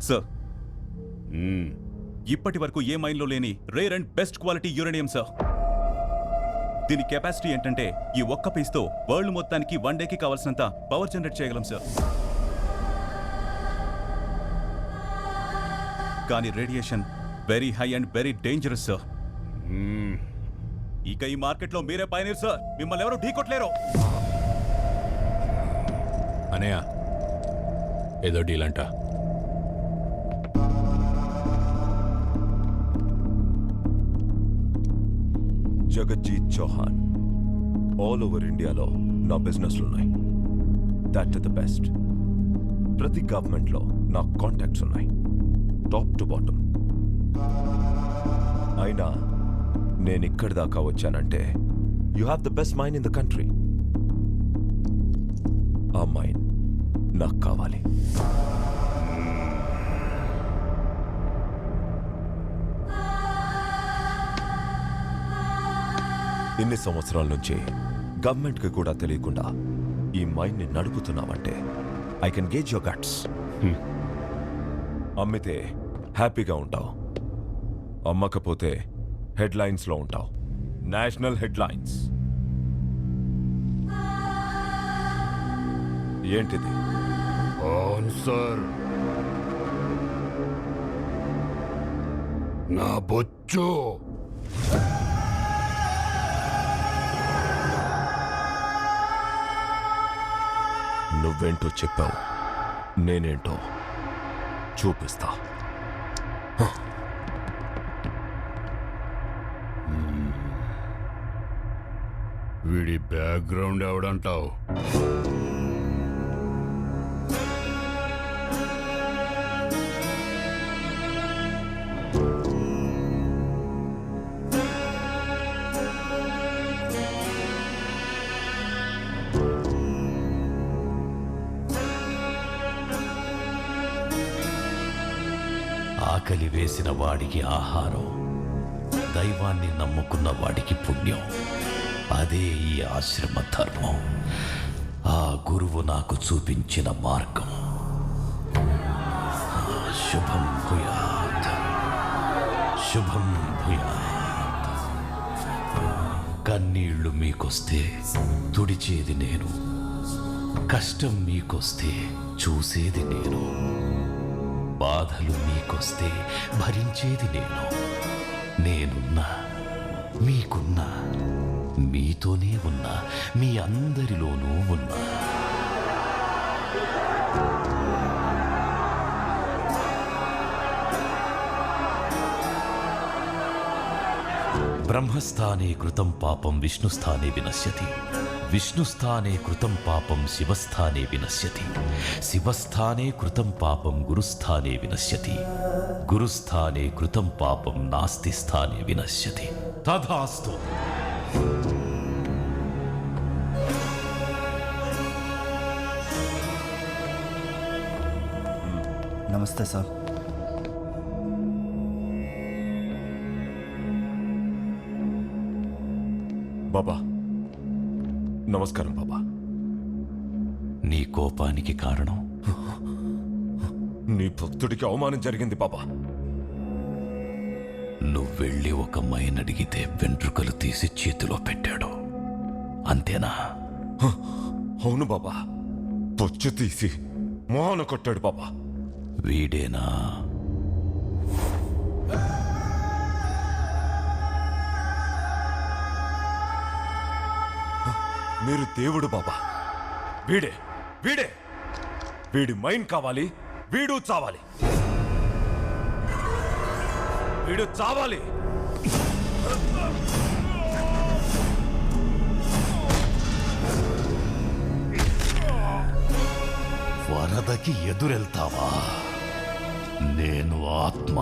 Sir ఇప్పటి వరకు ఏ మైన్లో లేని rare and best quality uranium sir. దీని కెపాసిటీ ఏంటంటే ఈ ఒక్క పీస్తో వరల్డ్ మొత్తానికి 1 డేకి కావాల్సినంత పవర్ జనరేట్ చేయగలం సార్. కానీ radiation very high and very dangerous sir. ఇక ఈ మార్కెట్లో మీరే పైనీర్ సార్. మిమ్మల్ని ఎవరు ఢీకొట్టలేరు. అనయ్య ఏదో డీల్ అంట. జగజ్జీత్ చౌహాన్ ఆల్ ఓవర్ ఇండియాలో నా బిజినెస్లున్నాయి. That the best. ప్రతి గవర్నమెంట్లో నా కాంటాక్ట్స్ ఉన్నాయి, టాప్ టు బాటమ్. అయినా నేను ఇక్కడి దాకా వచ్చానంటే you have the best mine in the country. ఆ మైన్ నాకు కావాలి. ఇన్ని సంవత్సరాల నుంచి గవర్నమెంట్కి కూడా తెలియకుండా ఈ మైన్ని నడుపుతున్నావంటే I can gauge your guts. అమ్మితే హ్యాపీగా ఉంటావు, అమ్మకపోతే హెడ్లైన్స్లో ఉంటావు. National headlines. ఏంటిది? ఆన్సర్. నా బొచ్చు. నువ్వేంటో చెప్పావు, నేనేంటో చూపిస్తా. వీడి బ్యాక్గ్రౌండ్ ఎవడంటావు? ఆకలి వేసిన వాడికి ఆహారం, దైవాన్ని నమ్ముకున్న వాడికి పుణ్యం. అదే ఈ ఆశ్రమ ధర్మం. ఆ గురువు నాకు చూపించిన మార్గం. శుభం భూయాత్, శుభం భూయాత్. కన్నీళ్లు మీకొస్తే తుడిచేది నేను, కష్టం మీకొస్తే చూసేది నేను, బాధలు మీకొస్తే భరించేది నేను. నేనున్నా, మీకున్నా, మీతోనే ఉన్నా, మీ అందరిలోనూ ఉన్నా. బ్రహ్మస్థానే కృతం పాపం విష్ణుస్థానే వినశ్యతి, విష్ణుస్థానే కృతం పాపం శివస్థానే వినశ్యతి, శివస్థానే కృతం పాపం గురుస్థానే వినశ్యతి, గురుస్థానే కృతం పాపం నాస్తి స్థానే వినశ్యతి. తథాస్తు. నమస్తే సార్. బాబా నమస్కారం. బాబా, నీ కోపానికి కారణం? నీ భక్తుడికి అవమానం జరిగింది బాబా. నువ్వెళ్ళి ఒక మైన్ అడిగితే వెంట్రుకలు తీసి చేతిలో పెట్టాడు, అంతేనా? అవును బాబా, పొచ్చు తీసి మోహన కొట్టాడు బాబా. వీడేనా? మీరు దేవుడు బాబా. వీడే వీడే వీడి మైన్ కావాలి, వీడు చావాలి, వీడు చావాలి. వరదకి ఎదురెళ్తావా? నేను ఆత్మ,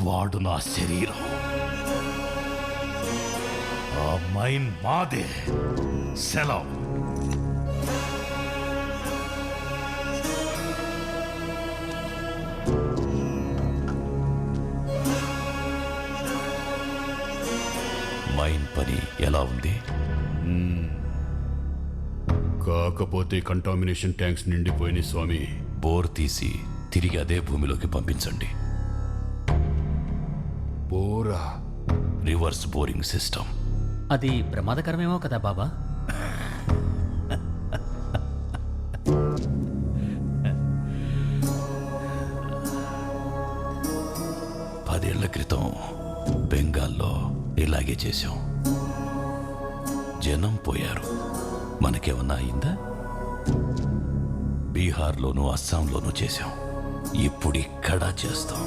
వాడు నా శరీరం. ఆ మైన్ మాదే. సెలవు. మైన్ పని ఎలా ఉంది? కాకపోతే కంటామినేషన్ ట్యాంక్స్ నిండిపోయినాయి స్వామి. బోర్ తీసి తిరిగి అదే భూమిలోకి పంపించండి. బోరా రివర్స్ బోరింగ్ సిస్టమ్. అది ప్రమాదకరమేమో కదా బాబా? పదేళ్ల క్రితం బెంగాల్లో ఇలాగే చేశాం. జనం పోయారు, మనకేమన్నా అయిందా? బీహార్లోనూ అస్సాంలోనూ చేశాం, ఇప్పుడు ఇక్కడ చేస్తాం.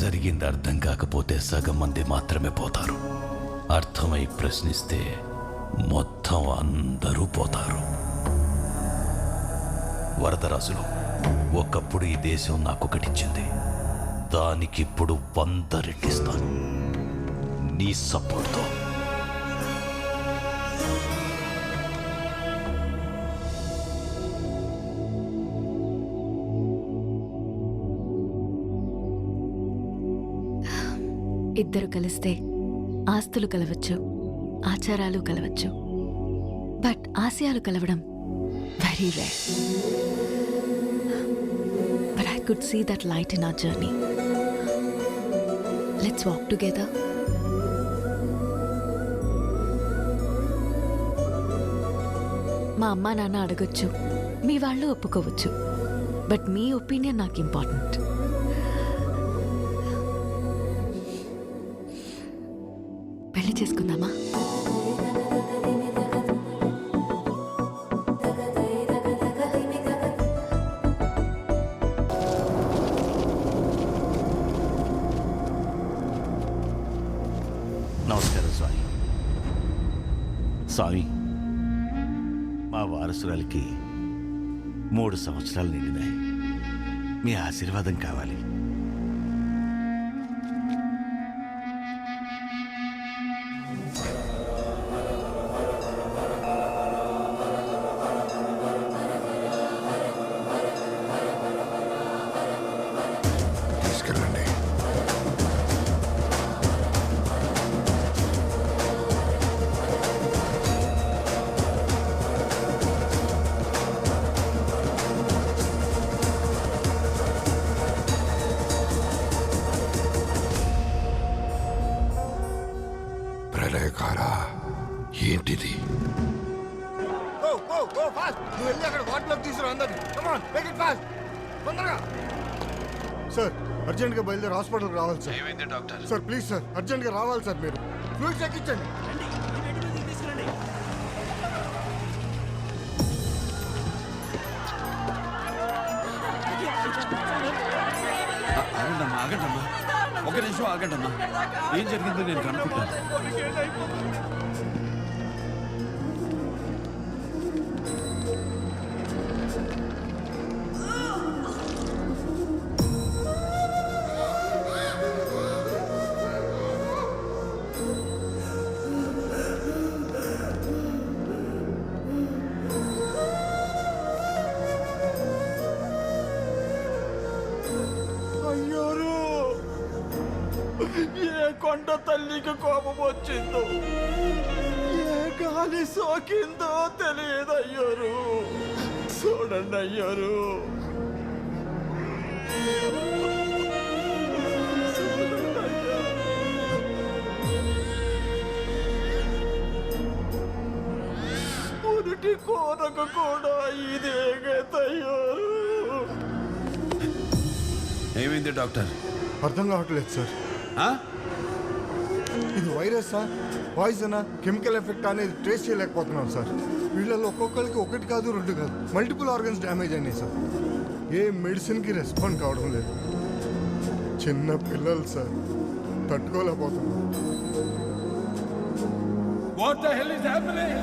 జరిగింది అర్థం కాకపోతే సగం మంది మాత్రమే పోతారు, అర్థమై ప్రశ్నిస్తే మొత్తం అందరూ పోతారు. వరదరాజులు, ఒకప్పుడు ఈ దేశం నాకొకటిచ్చింది, దానికిప్పుడు 100 రెట్టిస్తాను నీ సపోర్ట్తో. ఇద్దరు కలిస్తే ఆస్తులు కలవచ్చు, ఆచారాలు కలవచ్చు, బట్ ఆశయాలు కలవడం very rare. But I could see that light in our journey. Let's walk together. మా అమ్మా నాన్న అడగొచ్చు, మీ వాళ్ళు ఒప్పుకోవచ్చు, బట్ మీ ఒపీనియన్ నాకు ఇంపార్టెంట్. పెళ్లి చేసుకుందామా? నమస్కారం స్వామి. స్వామి, మా వారసురాలికి 3 సంవత్సరాలు నిండినాయి. మీ ఆశీర్వాదం కావాలి. తీసుకెళ్ళండి. ప్రళయకార ఏంటిది? సార్ అర్జెంట్గా బయలుదేరి హాస్పిటల్కి రావాలి సార్. సార్ ప్లీజ్ సార్, అర్జెంట్గా రావాలి సార్. మీరు ఫ్లూయిడ్స్ ఎక్కించండి. ఆగండమ్మా, ఆగండమ్మా, ఒక నిమిషం ఆగండమ్మా. ఏం జరిగిందో నేను కనుక్కుంటాను. అయ్యారు, ఏ కొండ తల్లికి కోపం వచ్చిందో, ఏ గాలి సోకిందో తెలియదు అయ్యారు. చూడండి అయ్యారు. పురిటి కోనకు కూడా ఇదే గతయ్యారు. ఏమైంది డాక్టర్? అర్థం కావట్లేదు సార్. ఇది వైరసా, పాయిజనా, కెమికల్ ఎఫెక్ట్ అనేది ట్రేస్ చేయలేకపోతున్నాం సార్. వీళ్ళలో ఒక్కొక్కరికి 1 కాదు 2 కాదు, మల్టిపుల్ ఆర్గన్స్ డ్యామేజ్ అయినాయి సార్. ఏ మెడిసిన్కి రెస్పాండ్ కావడం లేదు. చిన్న పిల్లలు sir, తట్టుకోలేకపోతున్నాం. What the hell is happening?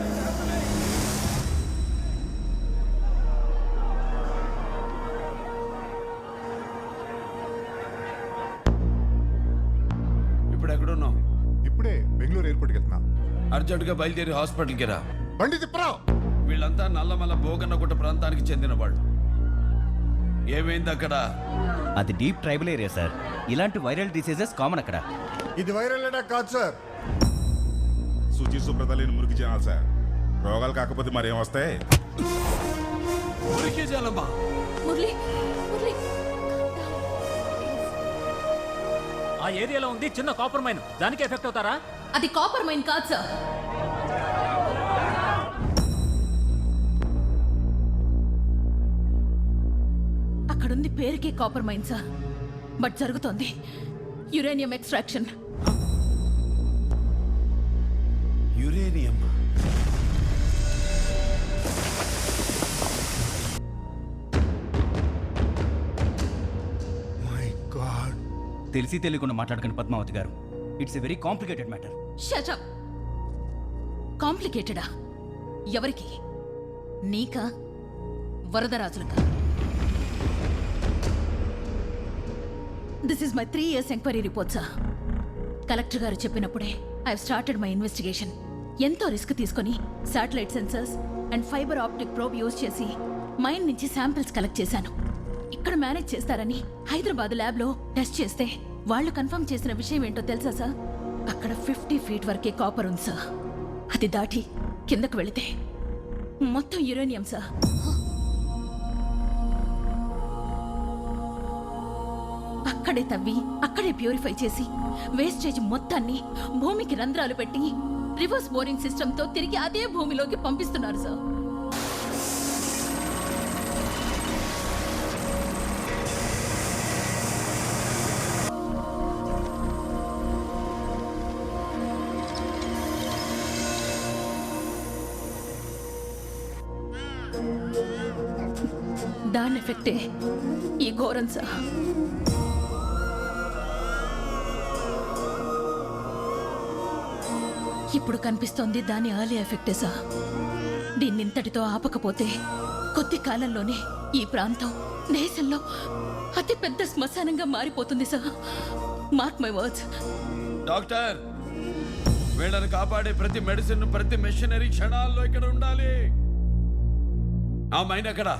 ఇప్పుడు ఎక్కడున్నావు? ఇప్పుడే బెంగళూరు ఎయిర్పోర్ట్కి వెళ్తున్నా. అర్జెంటుగా బయలుదేరి హాస్పిటల్కి రా. బండి తిప్పరా. వీళ్ళంతా నల్లమల్ల భోగన్నగుట్ట ప్రాంతానికి చెందిన వాళ్ళు. ఏమైంది అక్కడ? అది డీప్ ట్రైబల్ ఏరియా సార్. ఇలాంటి వైరల్ డిసీజెస్ కామన్ అక్కడ. ఇది వైరల్ అటాక్ కాదు సార్. శుచి శుభ్రత లేని మురికి జనాలు సార్. రోగాలు కాకపోతే మరేం వస్తాయి? ఉరికి జాలమ్మా. మురళి మురళి ఆ ఏరియాలో ఉంది చిన్న కాపర్ మైన్, దానికి ఎఫెక్ట్ అవుతారా? అది కాపర్ మైన్ కాదు సార్. అక్కడుంది పేరుకే కాపర్ మైన్ సార్, బట్ జరుగుతోంది uranium extraction. Uranium. My god. తెలిసి తెలియకుండా మాట్లాడకండి పద్మావతి గారు. It's a very complicated matter. Shut up. కాంప్లికేటెడా? ఎవరికి? నీకా వరదరాజులకా? This is my 3 years enquiry report sir. Collector గారు చెప్పినప్పుడే ఐ స్టార్టెడ్ మై ఇన్వెస్టిగేషన్. ఎంతో రిస్క్ తీసుకొని satellite sensors and fibre optic probe use చేసి మైన్ నుంచి శాంపిల్స్ కలెక్ట్ చేశాను. ఇక్కడ మేనేజ్ చేస్తారని హైదరాబాద్ ల్యాబ్లో టెస్ట్ చేస్తే వాళ్ళు కన్ఫర్మ్ చేసిన విషయం ఏంటో తెలుసా సార్? అక్కడ 50 feet వరకే కాపర్ ఉంది సార్. అది దాటి కిందకు వెళితే మొత్తం యురేనియం సార్. అక్కడే తవ్వి అక్కడే ప్యూరిఫై చేసి వేస్టేజ్ మొత్తాన్ని భూమికి రంధ్రాలు పెట్టి రివర్స్ బోరింగ్ సిస్టంతో తిరిగి అదే భూమిలోకి పంపిస్తున్నారు సార్. దాని ఎఫెక్టే ఈ ఘోరం సార్. ఇప్పుడు కనిపిస్తోంది దాని ఎర్లీ ఎఫెక్టే సార్. దీన్నింతటితో ఆపకపోతే కొద్ది కాలంలోనే ఈ ప్రాంతం దేశంలో అతి పెద్ద శ్మశానంగా మారిపోతుంది sir. Mark my words. Doctor, వీళ్ళని కాపాడే ప్రతి మెడిసిన్, ప్రతి మెషినరీ క్షణాల్లో ఇక్కడ ఉండాలి. ఆ మైన్ ఎక్కడ?